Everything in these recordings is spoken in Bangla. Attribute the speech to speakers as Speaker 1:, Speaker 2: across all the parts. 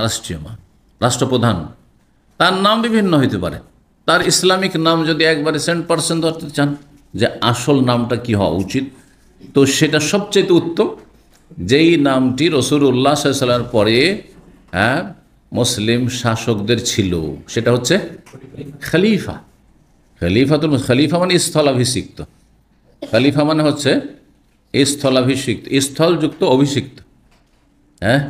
Speaker 1: রাষ্ট্রীয় মা, রাষ্ট্রপ্রধান, তার নাম বিভিন্ন হইতে পারে। তার ইসলামিক নাম যদি একবারে 100% ধরতে চান যে আসল নামটা কি হওয়া উচিত, তো সেটা সবচেয়ে উত্তম যেই নামটি রাসূলুল্লাহ সাল্লাল্লাহু আলাইহি ওয়াসাল্লামের পরে মুসলিম শাসকদের ছিল, সেটা হচ্ছে খলিফা। খলিফা মানে স্থলাভিষিক্ত। খলিফা মানে হচ্ছে স্থলাভিষিক্ত, স্থলযুক্ত অভিষিক্ত। হ্যাঁ,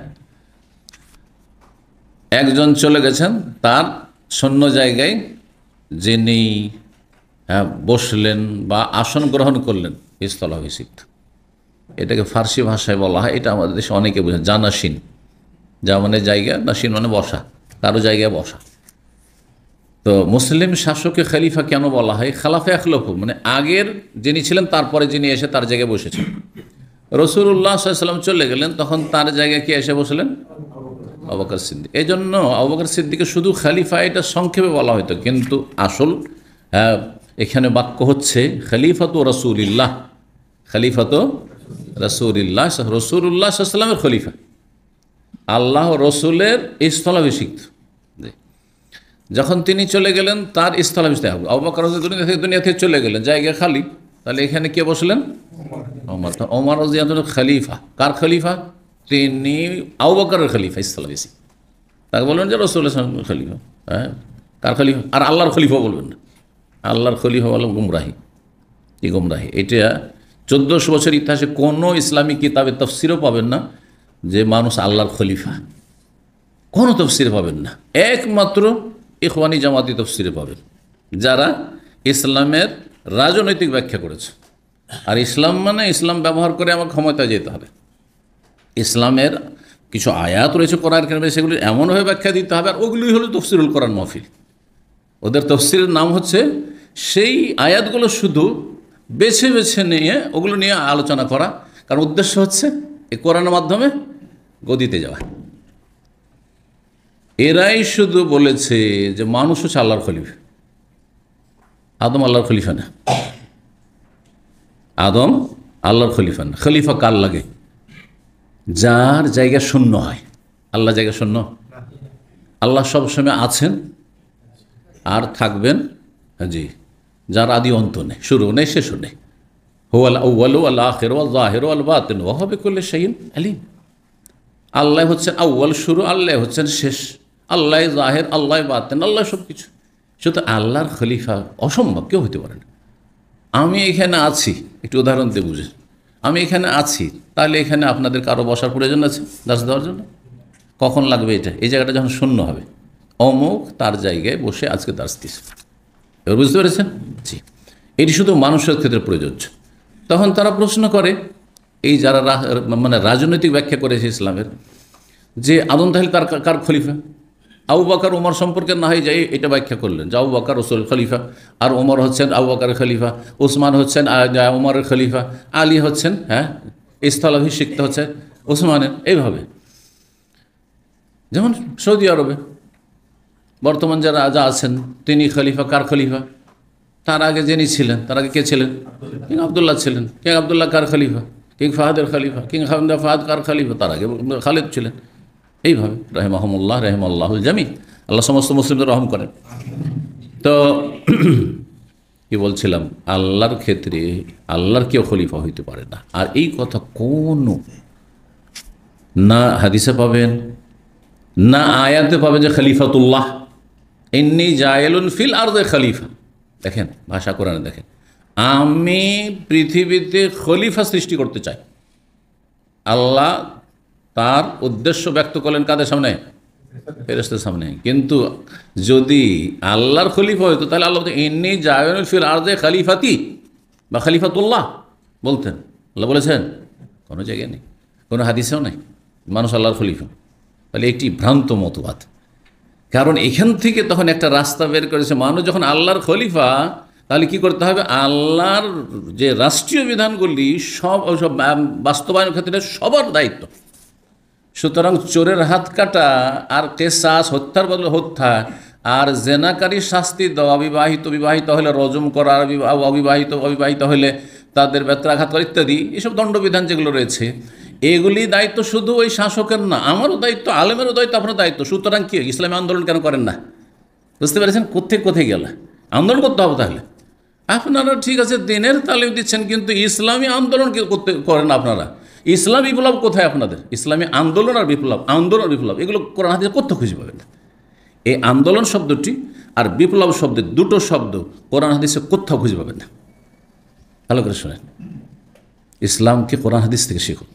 Speaker 1: একজন চলে গেছেন, তার শূন্য জায়গায় যিনি বসলেন বা আসন গ্রহণ করলেন, স্থলাভিষিক্ত। এটাকে ফার্সি ভাষায় বলা হয়, এটা আমাদের দেশে অনেকে বোঝেন, জানাসিন। যা মানে জায়গা, নাসিন মানে বসা, কারো জায়গায় বসা। তো মুসলিম শাসককে খলিফা কেন বলা হয়? খালাফে আখলফু মানে আগের যিনি ছিলেন তারপরে যিনি এসে তার জায়গায় বসেছেন। রাসূলুল্লাহ সাল্লাল্লাহু আলাইহি ওয়াসাল্লাম চলে গেলেন, তখন তার জায়গায় কে এসে বসলেন? আবু বকর সিদ্দিক। এই জন্য আবু বকর সিদ্দিককে শুধু খলিফা এটা সংক্ষেপে বলা হতো, কিন্তু আসল এখানে বাক্য হচ্ছে খলিফাতু রাসূলিল্লাহ, খলিফাতু রাসূলিল্লাহ, রাসূলুল্লাহ সাল্লাল্লাহু আলাইহি ওয়াসাল্লামের খলিফা, আল্লাহ রসুলের স্থলাভিষিক্ত। যখন তিনি চলে গেলেন তার স্থলাভিষিক্ত, আবু বকর দুনিয়া থেকে চলে গেলেন, জায়গা খালি, তাহলে এখানে কে বসলেন? ওমর। ওমর রাদিয়াল্লাহু আনহু খলিফা। কার খলিফা? তিনি আবু বকরের খলিফা, স্থলাভিষিক্ত। তাকে বলবেন যে রাসূলের খলিফা। হ্যাঁ, কার খলিফা? আর আল্লাহর খলিফা বলবেন না। আল্লাহর খলিফা বলবেন গুমরাহি। এই গুমরাহি। এটা 1400 বছর ইতিহাসে কোনো ইসলামী কিতাবে তাফসিরও পাবেন না যে মানুষ আল্লাহর খলিফা, কোনো তফসিরে পাবেন না। একমাত্র ইখওয়ানি জামাতি তফসিরে পাবেন, যারা ইসলামের রাজনৈতিক ব্যাখ্যা করেছে। আর ইসলাম মানে ইসলাম ব্যবহার করে আমার ক্ষমতায় যেতে হবে। ইসলামের কিছু আয়াত রয়েছে কোরআন কারিমে, সেগুলি এমনভাবে ব্যাখ্যা দিতে হবে, আর ওগুলোই হলো তফসিরুল কোরআন মাহফিল। ওদের তফসিরের নাম হচ্ছে সেই আয়াতগুলো শুধু বেছে বেছে নিয়ে ওগুলো নিয়ে আলোচনা করা, কারণ উদ্দেশ্য হচ্ছে এই কোরআনের মাধ্যমে গদিতে যাওয়া। এরাই শুধু বলেছে যে মানুষ হচ্ছে আল্লাহর খলিফা, আদম আল্লাহর খলিফা না। আদম আল্লাহর খলিফা না। খলিফা কার লাগে? যার জায়গা শূন্য হয়। আল্লাহ জায়গা শূন্য? আল্লাহ সবসময় আছেন আর থাকবেন। জি, যার আদি অন্ত নেই, শুরু নেই, শেষও নেই। হুয়াল আউয়ালু ওয়াল আখিরু ওয়াল যাহিরু ওয়াল বাতিনু ওয়া হুয়া বিকুল্লি শাইইন আলিম। আল্লাহ হচ্ছেন আউয়াল, শুরু, আল্লাহ হচ্ছেন শেষ, আল্লাহ জাহির, আল্লাহ বাতিন, আল্লাহ সব কিছু। শুধু আল্লাহর খলিফা অসম্ভব, কেউ হতে পারে না। আমি এখানে আছি, একটু উদাহরণ দিয়ে বুঝে, আমি এখানে আছি, তাহলে এখানে আপনাদের কারো বসার প্রয়োজন আছে দাস দেওয়ার জন্য? কখন লাগবে এটা? এই জায়গাটা যখন শূন্য হবে, অমুক তার জায়গায় বসে আজকে দাস দিচ্ছে। এবার বুঝতে পেরেছেন? জি, এটি শুধু মানুষের ক্ষেত্রে প্রযোজ্য। তখন তারা প্রশ্ন করে, এই যারা মানে রাজনৈতিক ব্যাখ্যা করেছে ইসলামের, যে আদম তাহলে তার কার খলিফা? আবু বকর ওমর সম্পর্কে না হয়ে যায় এটা ব্যাখ্যা করলেন যে আবু বকর রাসূল খলিফা, আর ওমর হচ্ছেন আবু বকরের খলিফা, উসমান হচ্ছেন ওমরের খলিফা, আলী হচ্ছেন স্থলাভিষিক্ত হচ্ছেন উসমানের। এইভাবে যেমন সৌদি আরবে বর্তমান যারা রাজা আছেন তিনি খলিফা। কার খলিফা? তার আগে যিনি ছিলেন, তার আগে কে ছিলেন? কিং আবদুল্লাহ ছিলেন। কিং আবদুল্লাহ কার খলিফা? কিং ফাহাদের খলিফা। কিং ফাহাদ কার খলিফা? তার আগে খালিদ ছিলেন। এইভাবে রাহিমাহুমুল্লাহ, রাহিমাল্লাহুল জামি, আল্লাহ সমস্ত মুসলিমদের রহম করেন। তো কি বলছিলাম, আল্লাহর ক্ষেত্রে আল্লাহর কেউ খলিফা হইতে পারে না। আর এই কথা কোনো না হাদিসে পাবেন, না আয়াতে পাবেন যে খলিফাতুল্লাহ, ইন্নী জায়েলুন ফিল আরদে খলিফা। দেখেন ভাষা কোরআনে, দেখেন, আমি পৃথিবীতে খলিফা সৃষ্টি করতে চাই। আল্লাহ তার উদ্দেশ্য ব্যক্ত করলেন কাদের সামনে? ফেরেশতাদের সামনে। কিন্তু যদি আল্লাহর খলিফা হইতো তাহলে আল্লাহ ইন্নী জায়েলুন ফিল আরদে খলিফাতি বা খলিফাতুল্লাহ বলতেন। আল্লাহ বলেছেন? কোনো জায়গায় নেই, কোনো হাদিসেও নেই মানুষ আল্লাহর খলিফা। তাহলে একটি ভ্রান্ত মতবাদ। কারণ এখান থেকে তখন একটা রাস্তা বের করেছে, মানুষ যখন আল্লাহর খলিফা তাহলে কি করতে হবে? আল্লাহর যে রাষ্ট্রীয় বিধানগুলি সব বাস্তবায়নের ক্ষেত্রে সবার দায়িত্ব। সুতরাং চোরের হাত কাটা আর কেসাস, হত্যার বদলে হত্যা, আর জেনাকারী শাস্তি দেওয়া, বিবাহিত হলে রজম করা, অবিবাহিত হলে তাদের বেত্রাঘাত করা ইত্যাদি, এসব দণ্ডবিধান যেগুলো রয়েছে, এগুলি দায়িত্ব শুধু ওই শাসকের না, আমারও দায়িত্ব, আলেমেরও দায়িত্ব, আপনার দায়িত্ব। সুতরাং কি ইসলামী আন্দোলন কেন করেন না? বুঝতে পেরেছেন কোথায় গেলে আন্দোলন করতে হবে? তাহলে আপনারা ঠিক আছে দিনের তালিম দিচ্ছেন, কিন্তু ইসলামী আন্দোলন করতে করেন আপনারা। ইসলাম বিপ্লব কোথায় আপনাদের? ইসলামী আন্দোলন আর বিপ্লব, আন্দোলন আর বিপ্লব এগুলো কোরআন হাদিসে কোথাও খুঁজে পাবেন না। এই আন্দোলন শব্দটি আর বিপ্লব শব্দের দুটো শব্দ কোরআন হাদিসে কোথাও খুঁজে পাবেন না। ভালো করে শোনেন, ইসলামকে কোরআন হাদিস থেকে শিখুন।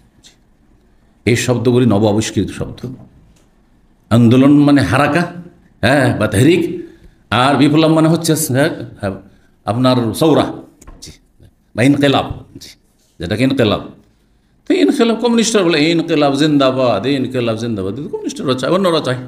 Speaker 1: এই শব্দগুলি নব আবিষ্কৃত শব্দ। আন্দোলন মানে হারাকা, হ্যাঁ, বা তেহরিক, আর বিপ্লব মানে হচ্ছে আপনার সৌরা, জি, বা ইনকেলাব, জি, যেটাকে ইনকেলাব। তো ইনকেলাব কমিউনিস্টরা বলে ইনকেলাব জিন্দাবাদ, ইনকেলাব জিন্দাবাদ, কমিউনিস্টরা চায়, অন্যরা চায়।